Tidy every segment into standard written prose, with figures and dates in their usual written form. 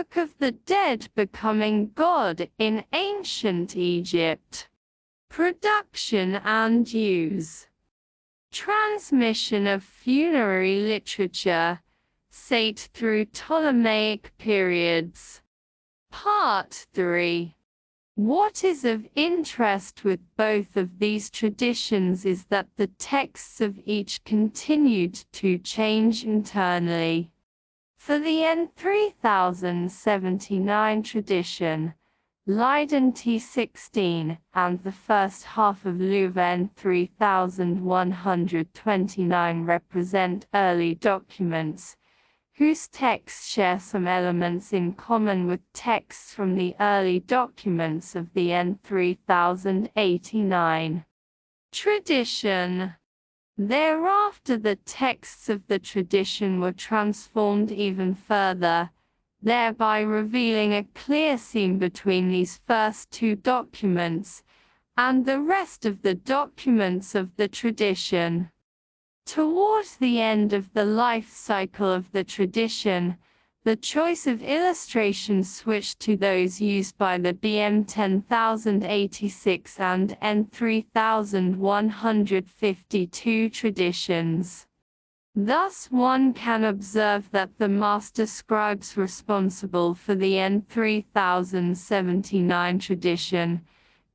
Book of the Dead becoming God in ancient Egypt. Production and use. Transmission of funerary literature, SAITE through Ptolemaic periods. Part 3. What is of interest with both of these traditions is that the texts of each continued to change internally. For the N3079 tradition, Leiden T16 and the first half of Leuven 3129 represent early documents, whose texts share some elements in common with texts from the early documents of the N3089 tradition. Thereafter, the texts of the tradition were transformed even further, thereby revealing a clear seam between these first two documents and the rest of the documents of the tradition. Towards the end of the life cycle of the tradition, the choice of illustrations switched to those used by the BM 10086 and N3152 traditions. Thus one can observe that the master scribes responsible for the N3079 tradition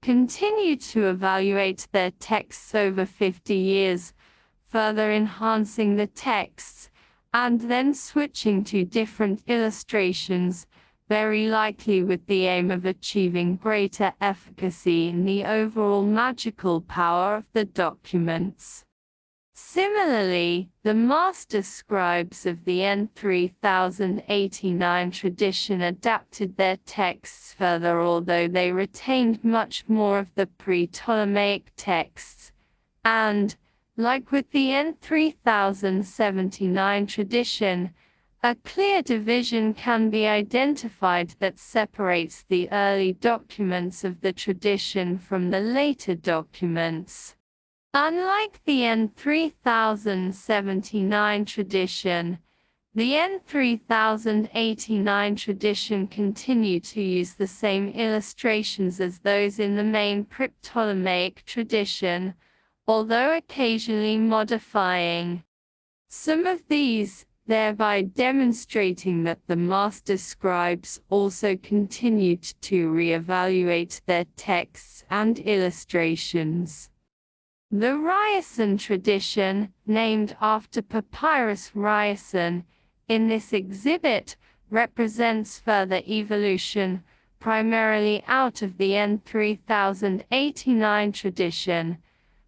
continued to evaluate their texts over 50 years, further enhancing the texts, and then switching to different illustrations, very likely with the aim of achieving greater efficacy in the overall magical power of the documents. Similarly, the master scribes of the N3089 tradition adapted their texts further, although they retained much more of the pre-Ptolemaic texts, and, like with the N3079 tradition, a clear division can be identified that separates the early documents of the tradition from the later documents. Unlike the N3079 tradition, the N3089 tradition continued to use the same illustrations as those in the main Ptolemaic tradition, although occasionally modifying some of these, thereby demonstrating that the master scribes also continued to re-evaluate their texts and illustrations. The Ryerson tradition, named after Papyrus Ryerson, in this exhibit, represents further evolution, primarily out of the N3089 tradition,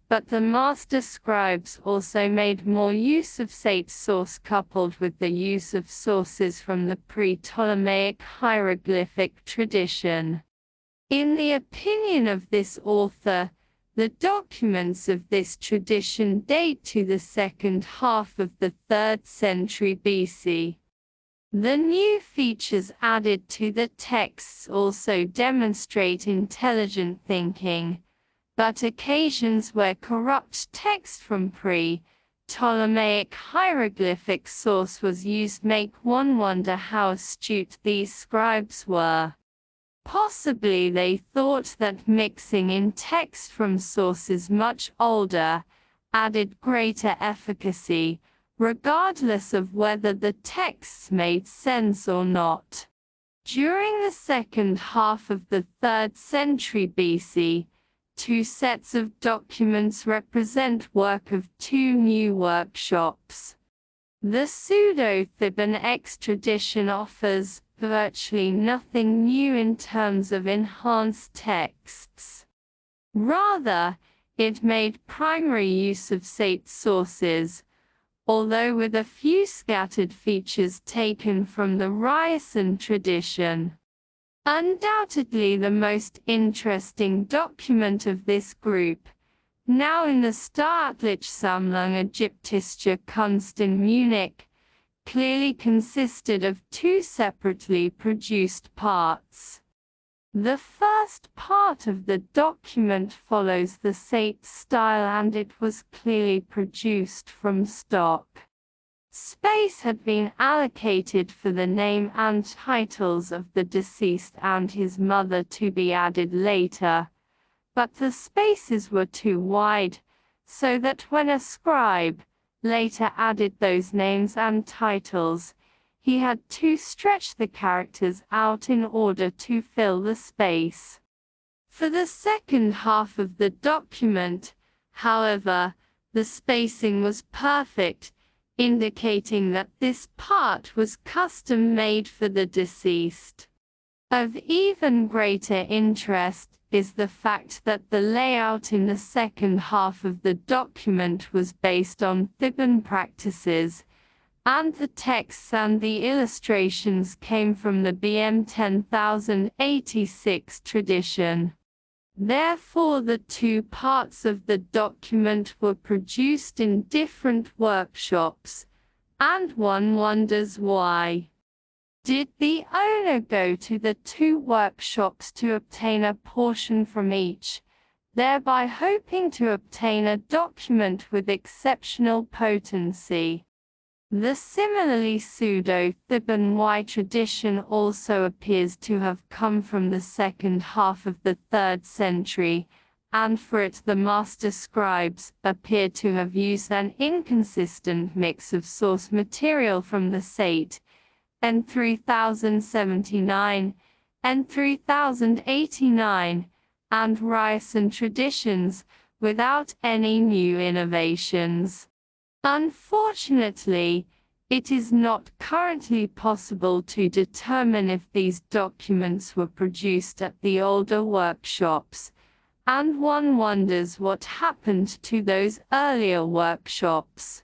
but the master scribes also made more use of SAITE source coupled with the use of sources from the pre-Ptolemaic hieroglyphic tradition. In the opinion of this author, the documents of this tradition date to the second half of the 3rd century BC. The new features added to the texts also demonstrate intelligent thinking, but occasions where corrupt text from pre-Ptolemaic hieroglyphic source was used make one wonder how astute these scribes were. Possibly they thought that mixing in text from sources much older added greater efficacy, regardless of whether the texts made sense or not. During the second half of the 3rd century BC, two sets of documents represent work of two new workshops. The Pseudo-Theban X tradition offers virtually nothing new in terms of enhanced texts. Rather, it made primary use of SAITE sources, although with a few scattered features taken from the Ryerson tradition. Undoubtedly the most interesting document of this group, now in the Staatliche Sammlung Ägyptischer Kunst in Munich, clearly consisted of two separately produced parts. The first part of the document follows the SAITE style and it was clearly produced from stock. Space had been allocated for the name and titles of the deceased and his mother to be added later, but the spaces were too wide, so that when a scribe later added those names and titles, he had to stretch the characters out in order to fill the space. For the second half of the document, however, the spacing was perfect, indicating that this part was custom-made for the deceased. Of even greater interest is the fact that the layout in the second half of the document was based on Theban practices, and the texts and the illustrations came from the BM 10086 tradition. Therefore, the two parts of the document were produced in different workshops, and one wonders why. Did the owner go to the two workshops to obtain a portion from each, thereby hoping to obtain a document with exceptional potency? The similarly pseudo-Theban Y tradition also appears to have come from the second half of the 3rd century, and for it the master scribes appear to have used an inconsistent mix of source material from the SAITE, N 3079, N 3089, and Ryerson traditions, without any new innovations. Unfortunately, it is not currently possible to determine if these documents were produced at the older workshops, and one wonders what happened to those earlier workshops.